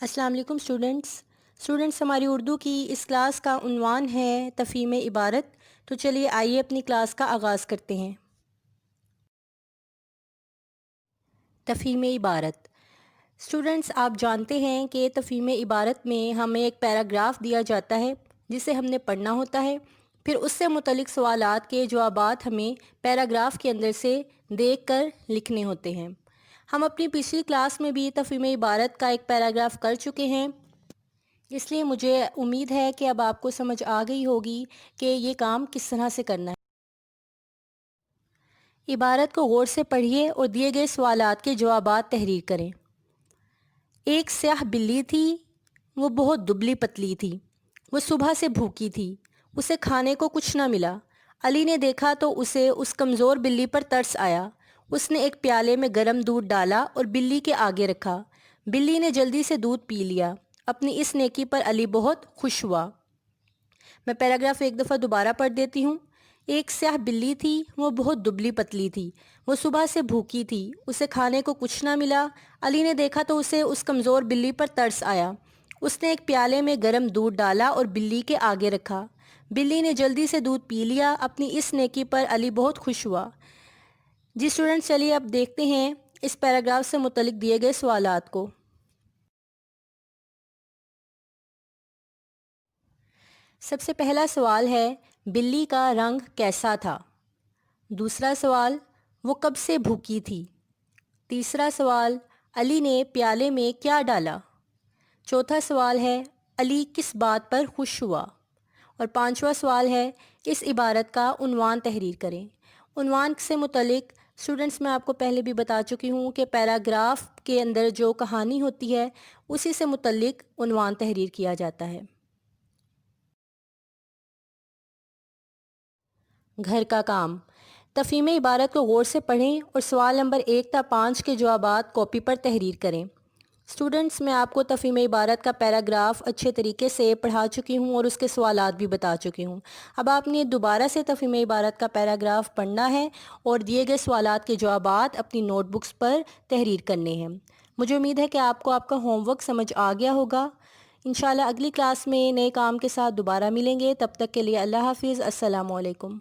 السلام علیکم اسٹوڈنٹس ہماری اردو کی اس کلاس کا عنوان ہے تفہیم عبارت۔ تو چلیے آئیے اپنی کلاس کا آغاز کرتے ہیں۔ تفہیم عبارت۔ اسٹوڈنٹس آپ جانتے ہیں کہ تفہیم عبارت میں ہمیں ایک پیراگراف دیا جاتا ہے جسے ہم نے پڑھنا ہوتا ہے، پھر اس سے متعلق سوالات کے جوابات ہمیں پیراگراف کے اندر سے دیکھ کر لکھنے ہوتے ہیں۔ ہم اپنی پچھلی کلاس میں بھی تفہیم عبارت کا ایک پیراگراف کر چکے ہیں، اس لیے مجھے امید ہے کہ اب آپ کو سمجھ آ گئی ہوگی کہ یہ کام کس طرح سے کرنا ہے۔ عبارت کو غور سے پڑھیے اور دیے گئے سوالات کے جوابات تحریر کریں۔ ایک سیاہ بلی تھی، وہ بہت دبلی پتلی تھی۔ وہ صبح سے بھوکی تھی، اسے کھانے کو کچھ نہ ملا۔ علی نے دیکھا تو اسے اس کمزور بلی پر ترس آیا۔ اس نے ایک پیالے میں گرم دودھ ڈالا اور بلی کے آگے رکھا۔ بلی نے جلدی سے دودھ پی لیا۔ اپنی اس نیکی پر علی بہت خوش ہوا۔ میں پیراگراف ایک دفعہ دوبارہ پڑھ دیتی ہوں۔ ایک سیاہ بلی تھی، وہ بہت دبلی پتلی تھی۔ وہ صبح سے بھوکی تھی، اسے کھانے کو کچھ نہ ملا۔ علی نے دیکھا تو اسے اس کمزور بلی پر ترس آیا۔ اس نے ایک پیالے میں گرم دودھ ڈالا اور بلی کے آگے رکھا۔ بلی نے جلدی سے دودھ پی لیا۔ اپنی اس نیکی پر علی بہت خوش ہوا۔ جی اسٹوڈنٹس، چلیے اب دیکھتے ہیں اس پیراگراف سے متعلق دیے گئے سوالات کو۔ سب سے پہلا سوال ہے، بلی کا رنگ کیسا تھا؟ دوسرا سوال، وہ کب سے بھوکی تھی؟ تیسرا سوال، علی نے پیالے میں کیا ڈالا؟ چوتھا سوال ہے، علی کس بات پر خوش ہوا؟ اور پانچواں سوال ہے، اس عبارت کا عنوان تحریر کریں۔ عنوان سے متعلق اسٹوڈنٹس میں آپ کو پہلے بھی بتا چکی ہوں کہ پیراگراف کے اندر جو کہانی ہوتی ہے اسی سے متعلق عنوان تحریر کیا جاتا ہے۔ گھر کا کام۔ تفہیم عبارت کو غور سے پڑھیں اور سوال نمبر 1 تا 5 کے جوابات کاپی پر تحریر کریں۔ اسٹوڈنٹس میں آپ کو تفہیم عبارت کا پیراگراف اچھے طریقے سے پڑھا چکی ہوں اور اس کے سوالات بھی بتا چکی ہوں۔ اب آپ نے دوبارہ سے تفہیم عبارت کا پیراگراف پڑھنا ہے اور دیے گئے سوالات کے جوابات اپنی نوٹ بکس پر تحریر کرنے ہیں۔ مجھے امید ہے کہ آپ کو آپ کا ہوم ورک سمجھ آ گیا ہوگا۔ انشاءاللہ اگلی کلاس میں نئے کام کے ساتھ دوبارہ ملیں گے۔ تب تک کے لیے اللہ حافظ۔ السلام علیکم۔